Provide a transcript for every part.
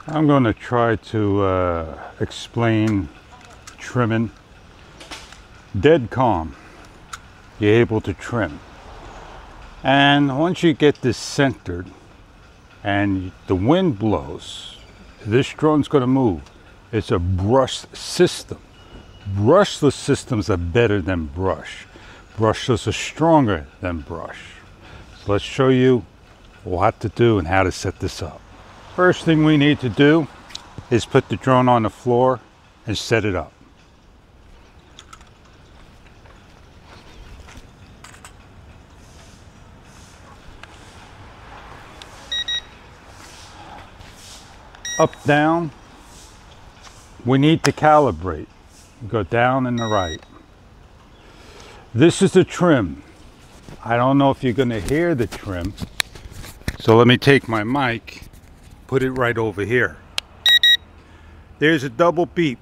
I'm going to try to explain trimming. Dead calm, you're able to trim. And once you get this centered and the wind blows, this drone's going to move. It's a brushed system. Brushless systems are better than brush. Brushless are stronger than brush. So let's show you what to do and how to set this up. First thing we need to do is put the drone on the floor and set it up. Up, down, we need to calibrate. Go down and the right. This is the trim. I don't know if you're going to hear the trim. So let me take my mic, put it right over here. There's a double beep,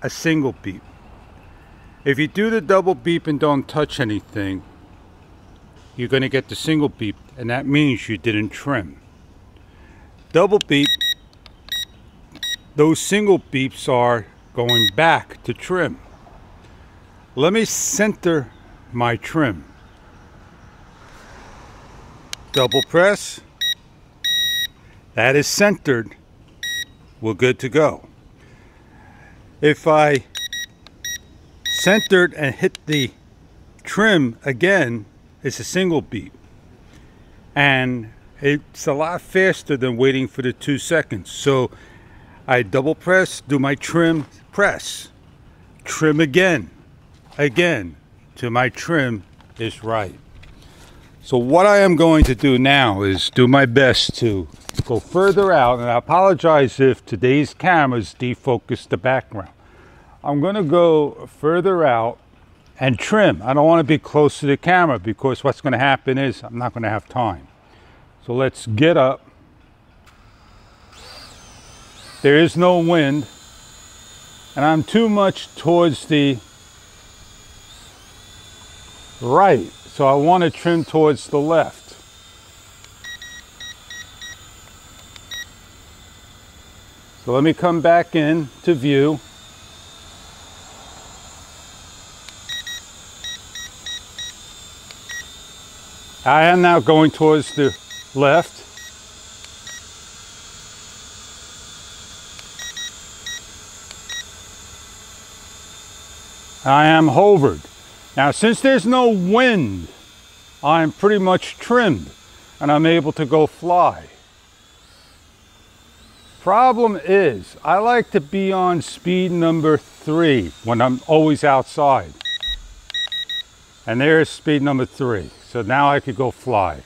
a single beep. If you do the double beep and don't touch anything, you're going to get the single beep, and that means you didn't trim. Double beep, those single beeps are going back to trim. Let me center my trim. Double press. That is centered. We're good to go. If I centered and hit the trim again, it's a single beep. And it's a lot faster than waiting for the 2 seconds. So I double press, do my trim, press. Trim again till my trim is right. So what I am going to do now is do my best to go further out, and I apologize if today's cameras defocus the background. I'm going to go further out and trim. I don't want to be close to the camera because what's going to happen is I'm not going to have time. So let's get up. There is no wind, and I'm too much towards the right, so I want to trim towards the left. So let me come back in to view. I am now going towards the left. I am hovered. Now, since there's no wind, I'm pretty much trimmed and I'm able to go fly. Problem is, I like to be on speed number 3 when I'm always outside. And there's speed number 3. So now I could go fly.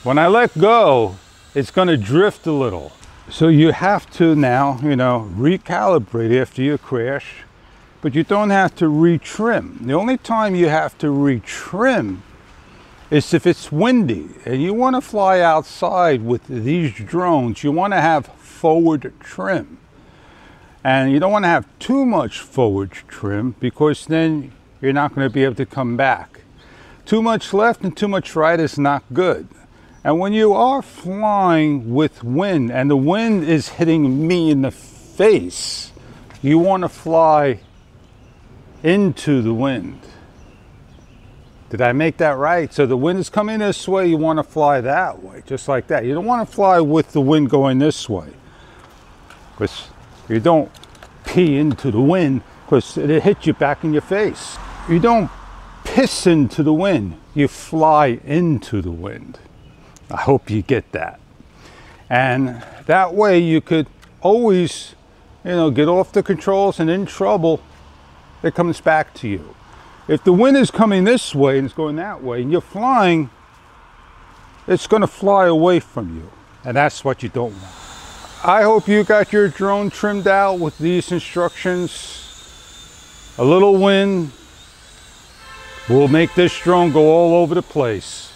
When I let go, it's going to drift a little. So you have to now, recalibrate after you crash. But you don't have to retrim. The only time you have to retrim is if it's windy and you want to fly outside with these drones. You want to have forward trim, and you don't want to have too much forward trim because then you're not going to be able to come back. Too much left and too much right is not good. And when you are flying with wind and the wind is hitting me in the face, you want to fly into the wind. Did I make that right? So the wind is coming this way, you want to fly that way, just like that. You don't want to fly with the wind going this way, because you don't pee into the wind, because it'll hit you back in your face. You don't piss into the wind, you fly into the wind. I hope you get that. And that way you could always, get off the controls, and in trouble, it comes back to you. If the wind is coming this way and it's going that way and you're flying, it's going to fly away from you. And that's what you don't want. I hope you got your drone trimmed out with these instructions. A little wind will make this drone go all over the place.